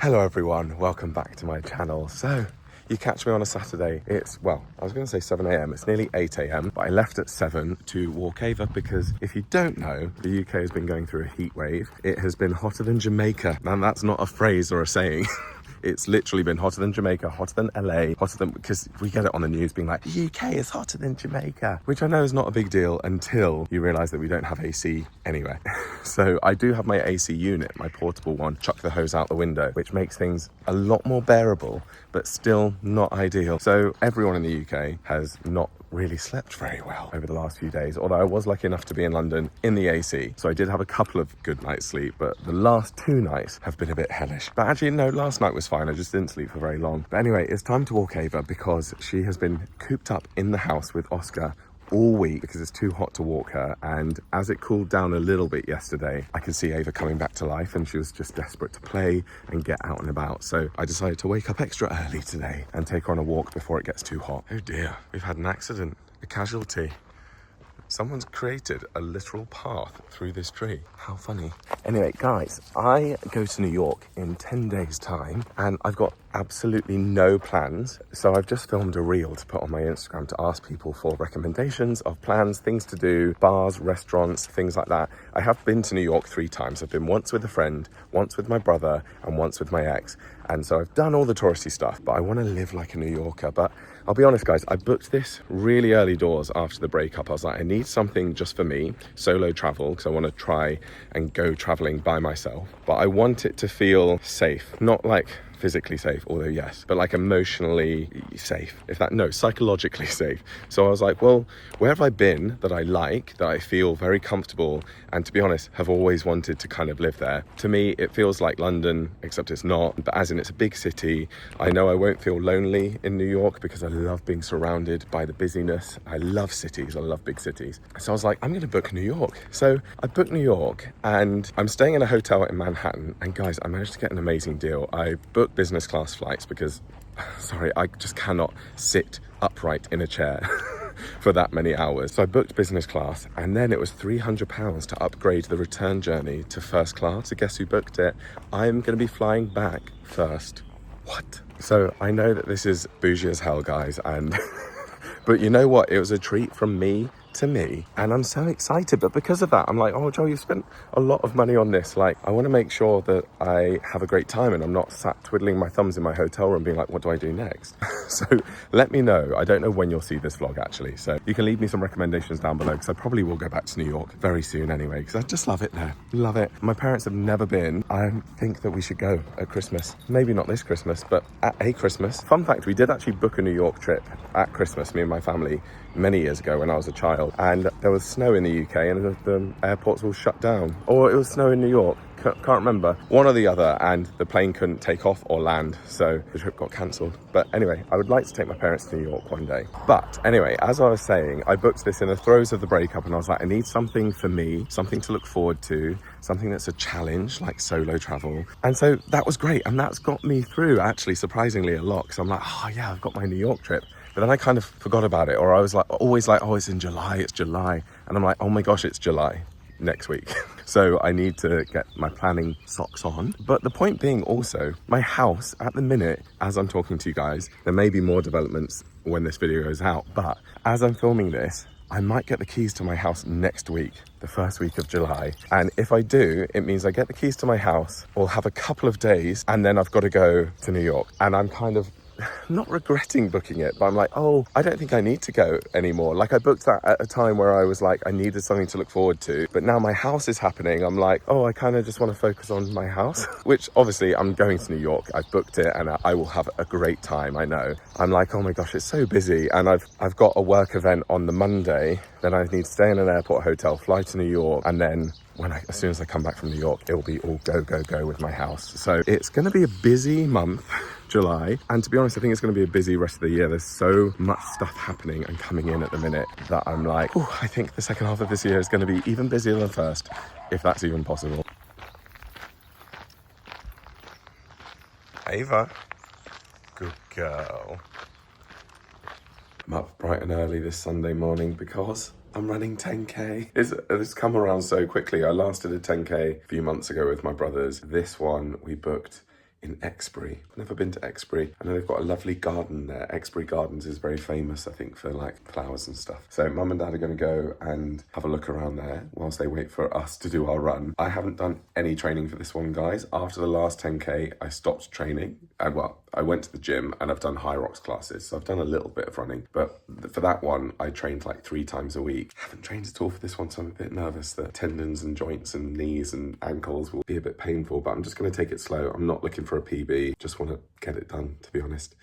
Hello everyone, welcome back to my channel. So, you catch me on a Saturday, it's, well, I was going to say 7 a.m, it's nearly 8 a.m, but I left at 7 to walk over because if you don't know, the UK has been going through a heat wave. It has been hotter than Jamaica, and that's not a phrase or a saying. It's literally been hotter than Jamaica, hotter than LA, hotter than, because we get it on the news being like, the UK is hotter than Jamaica, which I know is not a big deal until you realise that we don't have AC anywhere. So I do have my AC unit, my portable one, chuck the hose out the window, which makes things a lot more bearable, but still not ideal. So everyone in the UK has not really slept very well over the last few days, although I was lucky enough to be in London in the AC, so I did have a couple of good nights sleep, but the last 2 nights have been a bit hellish. But actually no, last night was fine, I just didn't sleep for very long. But anyway, it's time to walk Ava because she has been cooped up in the house with Oscar all week because it's too hot to walk her, and as it cooled down a little bit yesterday, I could see Ava coming back to life and she was just desperate to play and get out and about. So I decided to wake up extra early today and take her on a walk before it gets too hot. Oh dear, we've had an accident, a casualty. Someone's created a literal path through this tree. How funny. Anyway, guys, I go to New York in 10 days' time and I've got absolutely no plans. So I've just filmed a reel to put on my Instagram to ask people for recommendations of plans, things to do, bars, restaurants, things like that. I have been to New York 3 times. I've been once with a friend, once with my brother, and once with my ex. And so I've done all the touristy stuff, but I want to live like a New Yorker. But I'll be honest, guys, I booked this really early doors after the breakup. I was like, I need something just for me, solo travel, because I want to try and go traveling by myself. But I want it to feel safe, not like physically safe, although yes, but like emotionally safe, psychologically safe. So I was like, well, where have I been that I like, that I feel very comfortable, and to be honest, have always wanted to kind of live there? To me, it feels like London, except it's not, but as in it's a big city. I know I won't feel lonely in New York because I love being surrounded by the busyness. I love cities, I love big cities. So I was like, I'm gonna book New York. So I booked New York and I'm staying in a hotel in Manhattan, and guys, I managed to get an amazing deal. I booked business class flights because, sorry, I just cannot sit upright in a chair for that many hours. So I booked business class, and then it was £300 to upgrade the return journey to first class. So guess who booked it? I'm going to be flying back first. What? So I know that this is bougie as hell, guys, and but you know what? It was a treat from me to me, and I'm so excited. But because of that, I'm like, oh Joe, you spent a lot of money on this. Like, I want to make sure that I have a great time and I'm not sat twiddling my thumbs in my hotel room being like, what do I do next? So let me know. I don't know when you'll see this vlog actually, so you can leave me some recommendations down below, because I probably will go back to New York very soon anyway, because I just love it there. Love it. My parents have never been. I think that we should go at Christmas. Maybe not this Christmas, but at a Christmas. Fun fact, we did actually book a New York trip at Christmas, me and my family, many years ago when I was a child, and there was snow in the UK and the airports all shut down, or it was snow in New York, can't remember, one or the other, and the plane couldn't take off or land, so the trip got cancelled. But anyway, I would like to take my parents to New York one day. But anyway, as I was saying, I booked this in the throes of the breakup, and I was like, I need something for me, something to look forward to, something that's a challenge like solo travel. And so that was great, and that's got me through actually surprisingly a lot, because I'm like, oh yeah, I've got my New York trip. But then I kind of forgot about it, or I was like, always like, oh, it's in July, it's July. And I'm like, oh my gosh, it's July next week. So I need to get my planning socks on. But the point being also, my house at the minute, as I'm talking to you guys, there may be more developments when this video goes out, but as I'm filming this, I might get the keys to my house next week, the first week of July. And if I do, it means I get the keys to my house, we'll have a couple of days, and then I've got to go to New York. And I'm kind of not regretting booking it, but I'm like, oh, I don't think I need to go anymore. Like, I booked that at a time where I was like, I needed something to look forward to, but now my house is happening. I'm like, oh, I kind of just want to focus on my house, which obviously I'm going to New York. I've booked it and I will have a great time. I know. I'm like, oh my gosh, it's so busy. And I've got a work event on the Monday. Then I need to stay in an airport hotel, fly to New York, and then as soon as I come back from New York, it'll be all go with my house. So it's going to be a busy month, July. And to be honest, I think it's going to be a busy rest of the year. There's so much stuff happening and coming in at the minute that I'm like, oh, I think the second half of this year is going to be even busier than the first, if that's even possible. Ava, good girl. I'm up bright and early this Sunday morning because I'm running 10k. It's come around so quickly. I last did a 10k a few months ago with my brothers. This one we booked in Exbury. I've never been to Exbury. I know they've got a lovely garden there. Exbury Gardens is very famous, I think, for like flowers and stuff. So Mum and Dad are going to go and have a look around there whilst they wait for us to do our run. I haven't done any training for this one, guys. After the last 10K, I stopped training. And well, I went to the gym and I've done high rocks classes. So I've done a little bit of running. But for that one, I trained like 3 times a week. I haven't trained at all for this one, so I'm a bit nervous that tendons and joints and knees and ankles will be a bit painful. But I'm just going to take it slow. I'm not looking for a PB. Just want to get it done, to be honest.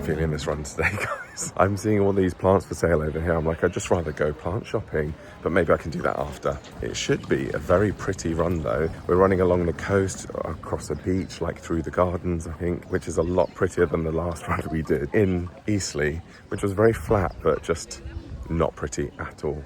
Feeling this run today, guys. I'm seeing all these plants for sale over here. I'm like, I'd just rather go plant shopping, but maybe I can do that after. It should be a very pretty run though. We're running along the coast, across a beach, like through the gardens, I think, which is a lot prettier than the last run we did in Eastleigh, which was very flat, but just not pretty at all.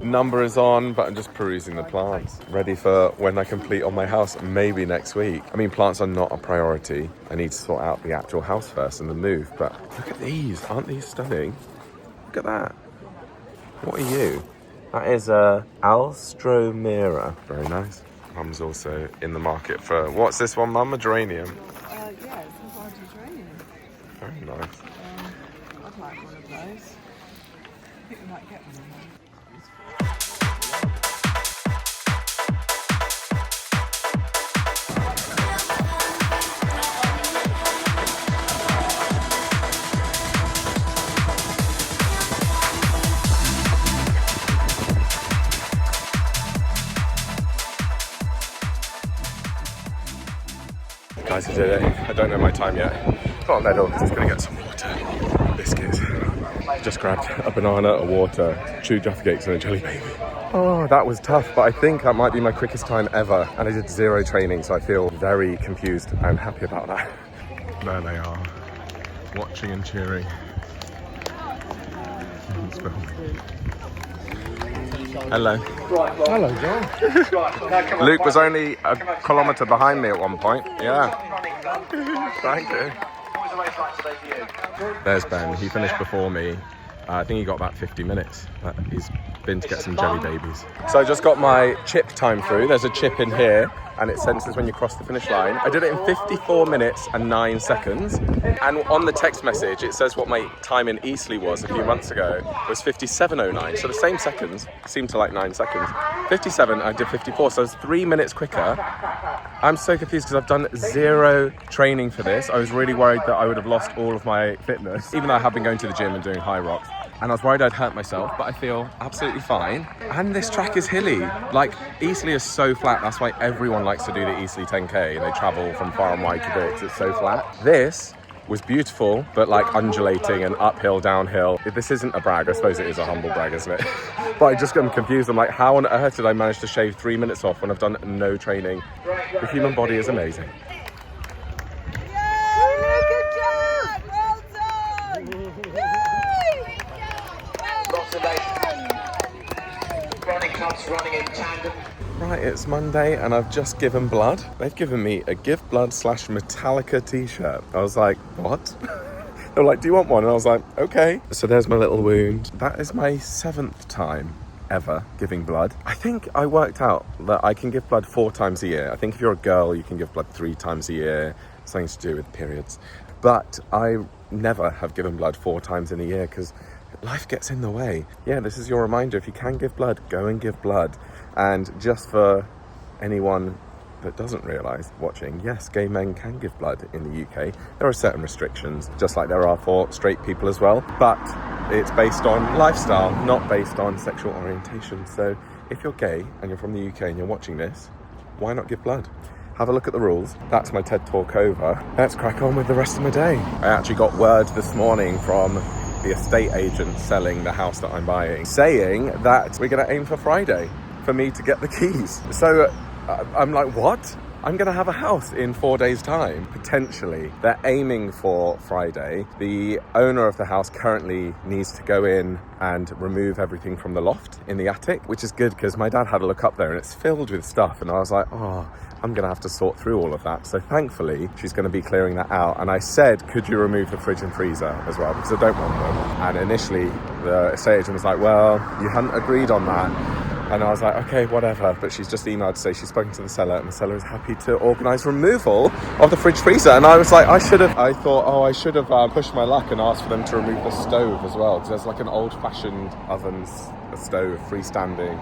Number is on, but I'm just perusing the plants, ready for when I complete on my house, maybe next week. I mean, plants are not a priority. I need to sort out the actual house first and the move, but look at these. Aren't these stunning? Look at that. What are you? That is a Alstromera. Very nice. Mum's also in the market for, what's this one, Mum? A geranium? Yeah, it's a large geranium. Very nice. I'd like one of those. I think we might get one of those. Guys, I did it. I don't know my time yet. Got a medal, just gonna get some water and biscuits. Just grabbed a banana, a water, 2 Jaffa cakes and a jelly baby. Oh, that was tough, but I think that might be my quickest time ever. And I did 0 training, so I feel very confused and happy about that. There they are, watching and cheering. Hello. Hello, John. Luke was only a kilometre behind me at one point. Yeah. Thank you. There's Ben. He finished before me. I think he got about 50 minutes, but he's been to get some jelly babies. So I just got my chip time through. There's a chip in here and it senses when you cross the finish line. I did it in 54 minutes and 9 seconds. And on the text message, it says what my time in Eastleigh was a few months ago. It was 57:09. So the same seconds seemed to like 9 seconds. 57, I did 54, so it's 3 minutes quicker. I'm so confused because I've done 0 training for this. I was really worried that I would have lost all of my fitness, even though I have been going to the gym and doing high rocks. And I was worried I'd hurt myself, but I feel absolutely fine. And this track is hilly. Like, Eastleigh is so flat. That's why everyone likes to do the Eastleigh 10K. And they travel from far and wide to do it because it's so flat. This was beautiful, but like undulating and uphill, downhill. This isn't a brag. I suppose it is a humble brag, isn't it? But I just got confused. I'm like, how on earth did I manage to shave 3 minutes off when I've done no training? The human body is amazing. Running in tandem. Right, it's Monday and I've just given blood. They've given me a Give Blood / Metallica t-shirt. I was like, what? They were like, do you want one? And I was like, okay. So there's my little wound. That is my 7th time ever giving blood. I think I worked out that I can give blood 4 times a year. I think if you're a girl, you can give blood 3 times a year. Something to do with periods. But I never have given blood 4 times in a year because life gets in the way. Yeah, this is your reminder. If you can give blood, go and give blood. And just for anyone that doesn't realise watching, yes, gay men can give blood in the UK. There are certain restrictions, just like there are for straight people as well. But it's based on lifestyle, not based on sexual orientation. So if you're gay and you're from the UK and you're watching this, why not give blood? Have a look at the rules. That's my TED Talk over. Let's crack on with the rest of my day. I actually got word this morning from the estate agent selling the house that I'm buying, saying that we're gonna aim for Friday for me to get the keys. So I'm like, what? I'm going to have a house in 4 days' time, potentially. They're aiming for Friday. The owner of the house currently needs to go in and remove everything from the loft in the attic, which is good because my dad had a look up there and it's filled with stuff. And I was like, oh, I'm going to have to sort through all of that. So thankfully, she's going to be clearing that out. And I said, could you remove the fridge and freezer as well? Because I don't want them. And initially, the estate agent was like, well, you hadn't agreed on that. And I was like, okay, whatever. But she's just emailed to say she's spoken to the seller and the seller is happy to organise removal of the fridge freezer. And I was like, I should have pushed my luck and asked for them to remove the stove as well. Because there's like an old-fashioned oven, a stove, freestanding,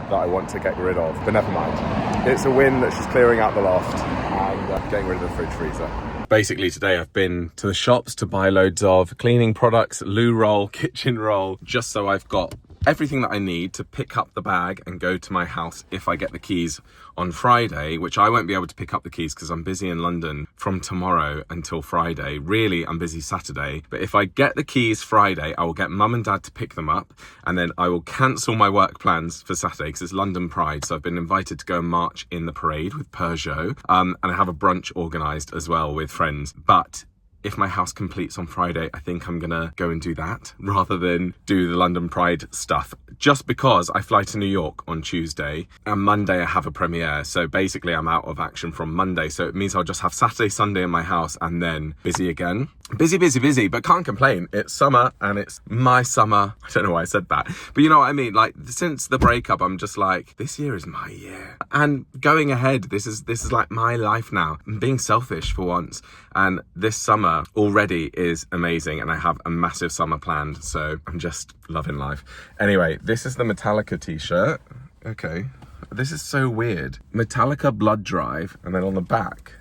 that I want to get rid of. But never mind. It's a win that she's clearing out the loft and getting rid of the fridge freezer. Basically today I've been to the shops to buy loads of cleaning products, loo roll, kitchen roll, just so I've got everything that I need to pick up the bag and go to my house if I get the keys on Friday, which I won't be able to pick up the keys because I'm busy in London from tomorrow until Friday. Really, I'm busy Saturday. But if I get the keys Friday, I will get mum and dad to pick them up and then I will cancel my work plans for Saturday because it's London Pride. So I've been invited to go and march in the parade with Peugeot and I have a brunch organised as well with friends. But if my house completes on Friday, I think I'm gonna go and do that rather than do the London Pride stuff. Just because I fly to New York on Tuesday and Monday I have a premiere. So basically I'm out of action from Monday. So it means I'll just have Saturday, Sunday in my house and then busy again. Busy, but can't complain. It's summer and it's my summer. I don't know why I said that, but you know what I mean? Like since the breakup, I'm just like, this year is my year. And going ahead, this is like my life now. I'm being selfish for once. And this summer already is amazing and I have a massive summer planned. So I'm just loving life. Anyway, this is the Metallica t-shirt. Okay. This is so weird. Metallica Blood Drive. And then on the back,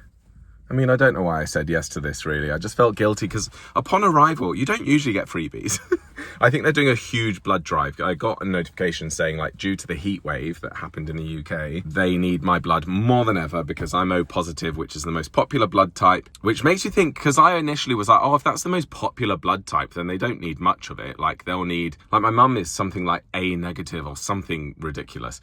I mean, I don't know why I said yes to this really. I just felt guilty because upon arrival, you don't usually get freebies. I think they're doing a huge blood drive. I got a notification saying like due to the heat wave that happened in the UK, they need my blood more than ever because I'm O positive, which is the most popular blood type, which makes you think, because I initially was like, oh, if that's the most popular blood type, then they don't need much of it. Like they'll need, like my mum is something like A negative or something ridiculous.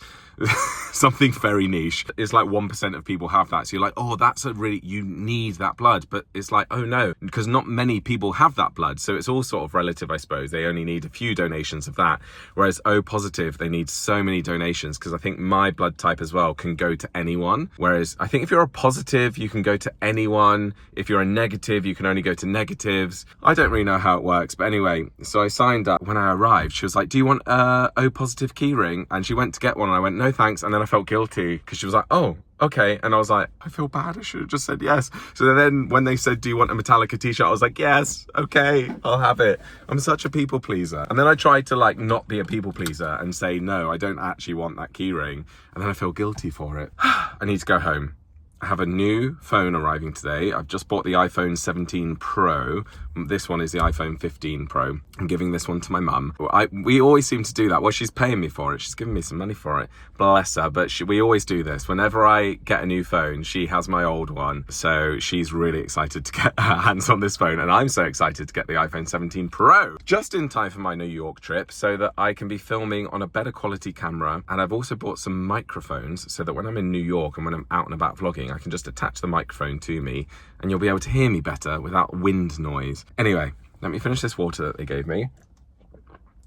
Something very niche. It's like 1% of people have that. So you're like, oh, that's you need that blood. But it's like, oh no, because not many people have that blood. So it's all sort of relative, I suppose. They only need a few donations of that. Whereas O positive, they need so many donations because I think my blood type as well can go to anyone. Whereas I think if you're a positive, you can go to anyone. If you're a negative, you can only go to negatives. I don't really know how it works. But anyway, so I signed up. When I arrived, she was like, do you want a O positive keyring? And she went to get one and I went, no thanks. And then I felt guilty because she was like, oh, okay. And I was like, I feel bad. I should have just said yes. So then when they said, do you want a Metallica t-shirt? I was like, yes, okay, I'll have it. I'm such a people pleaser. And then I tried to like not be a people pleaser and say, no, I don't actually want that keyring. And then I feel guilty for it. I need to go home. I have a new phone arriving today. I've just bought the iPhone 17 Pro. This one is the iPhone 15 Pro. I'm giving this one to my mum. We always seem to do that. Well, she's paying me for it. She's giving me some money for it. Bless her. But we always do this. Whenever I get a new phone, she has my old one. So she's really excited to get her hands on this phone. And I'm so excited to get the iPhone 17 Pro. Just in time for my New York trip so that I can be filming on a better quality camera. And I've also bought some microphones so that when I'm in New York and when I'm out and about vlogging, I can just attach the microphone to me and you'll be able to hear me better without wind noise. Anyway, let me finish this water that they gave me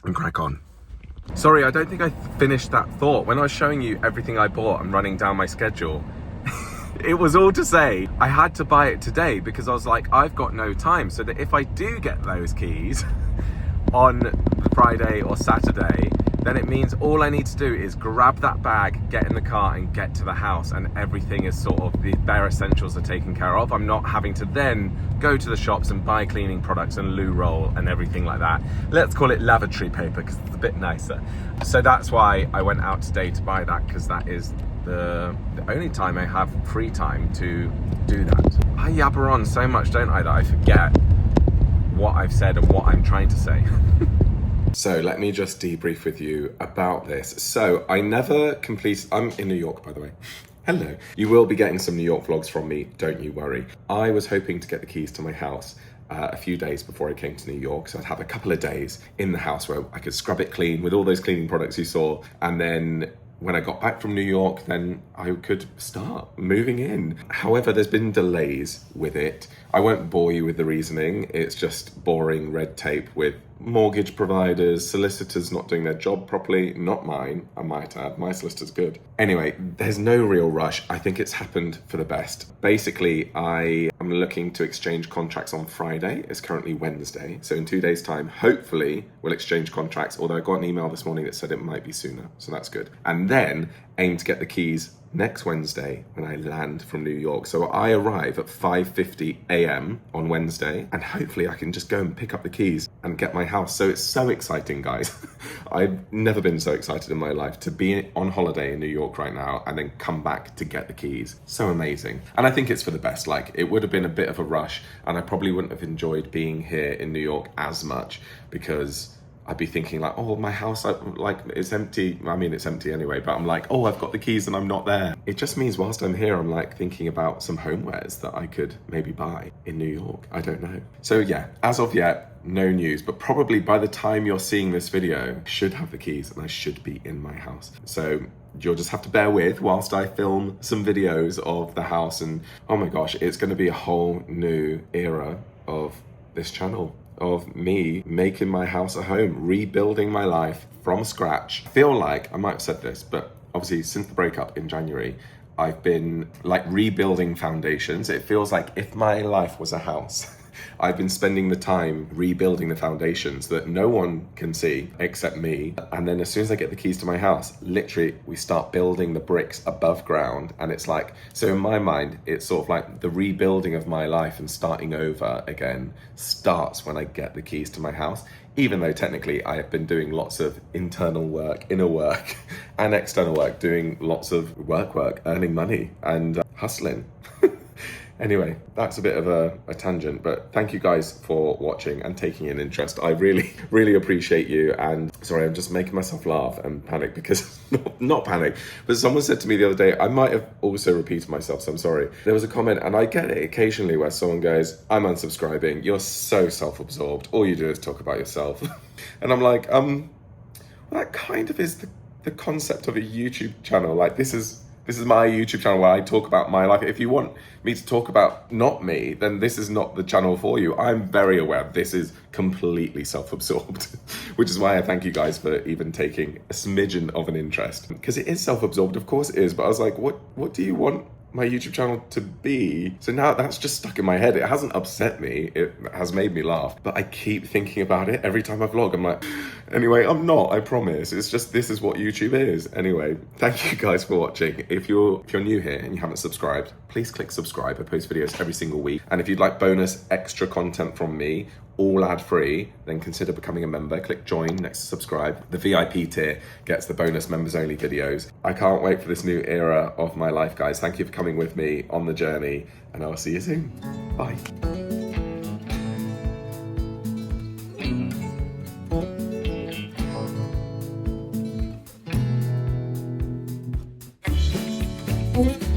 and crack on. Sorry, I don't think I finished that thought. When I was showing you everything I bought and running down my schedule, it was all to say I had to buy it today because I was like, I've got no time. So that if I do get those keys on Friday or Saturday, then it means all I need to do is grab that bag, get in the car and get to the house and everything is sort of, the bare essentials are taken care of. I'm not having to then go to the shops and buy cleaning products and loo roll and everything like that. Let's call it lavatory paper because it's a bit nicer. So that's why I went out today to buy that, because that is the only time I have free time to do that. I yabber on so much, don't I, that I forget what I've said and what I'm trying to say. So let me just debrief with you about this. So I never completed, I'm in New York, by the way. Hello. You will be getting some New York vlogs from me, don't you worry. I was hoping to get the keys to my house a few days before I came to New York. So I'd have a couple of days in the house where I could scrub it clean with all those cleaning products you saw. And then when I got back from New York, then I could start moving in. However, there's been delays with it. I won't bore you with the reasoning. It's just boring red tape with mortgage providers, solicitors not doing their job properly. Not mine, I might add. My solicitor's good. Anyway, there's no real rush. I think it's happened for the best. Basically, I am looking to exchange contracts on Friday. It's currently Wednesday. So in 2 days' time, hopefully we'll exchange contracts. Although I got an email this morning that said it might be sooner. So that's good. And then aim to get the keys next Wednesday when I land from New York. So I arrive at 5:50 a.m. on Wednesday, and hopefully I can just go and pick up the keys and get my house. So it's so exciting, guys. I've never been so excited in my life to be on holiday in New York right now and then come back to get the keys. So amazing. And I think it's for the best. Like, it would have been a bit of a rush, and I probably wouldn't have enjoyed being here in New York as much, because I'd be thinking like, oh, my house, like, it's empty. I mean, it's empty anyway, but I'm like, oh, I've got the keys and I'm not there. It just means whilst I'm here, I'm like thinking about some homewares that I could maybe buy in New York. I don't know. So yeah, as of yet, no news, but probably by the time you're seeing this video, I should have the keys and I should be in my house. So you'll just have to bear with whilst I film some videos of the house. And oh my gosh, it's going to be a whole new era of this channel, of me making my house a home, rebuilding my life from scratch. I feel like, I might have said this, but obviously since the breakup in January, I've been like rebuilding foundations. It feels like if my life was a house, I've been spending the time rebuilding the foundations that no one can see except me. And then as soon as I get the keys to my house, literally we start building the bricks above ground. And it's like, so in my mind, it's sort of like the rebuilding of my life and starting over again starts when I get the keys to my house. Even though technically I have been doing lots of internal work, inner work and external work, doing lots of work, earning money and hustling. Anyway, that's a bit of a tangent, but thank you guys for watching and taking an interest. I really, really appreciate you. And sorry, I'm just making myself laugh and panic because, not panic, but someone said to me the other day, I might have also repeated myself, so I'm sorry. There was a comment, and I get it occasionally, where someone goes, I'm unsubscribing, you're so self-absorbed, all you do is talk about yourself. And I'm like, well, that kind of is the concept of a YouTube channel. Like, this is my YouTube channel where I talk about my life. If you want me to talk about not me, then this is not the channel for you. I'm very aware this is completely self-absorbed, which is why I thank you guys for even taking a smidgen of an interest. Because it is self-absorbed, of course it is, but I was like, what do you want my YouTube channel to be? So now that's just stuck in my head. It hasn't upset me, it has made me laugh, but I keep thinking about it every time I vlog. I'm like, anyway, I'm not, I promise. It's just, this is what YouTube is. Anyway, thank you guys for watching. If you're new here and you haven't subscribed, please click subscribe. I post videos every single week. And if you'd like bonus extra content from me, all ad-free, then consider becoming a member. Click join next to subscribe. The VIP tier gets the bonus members only videos. I can't wait for this new era of my life, guys. Thank you for coming with me on the journey, and I'll see you soon. Bye. Oh.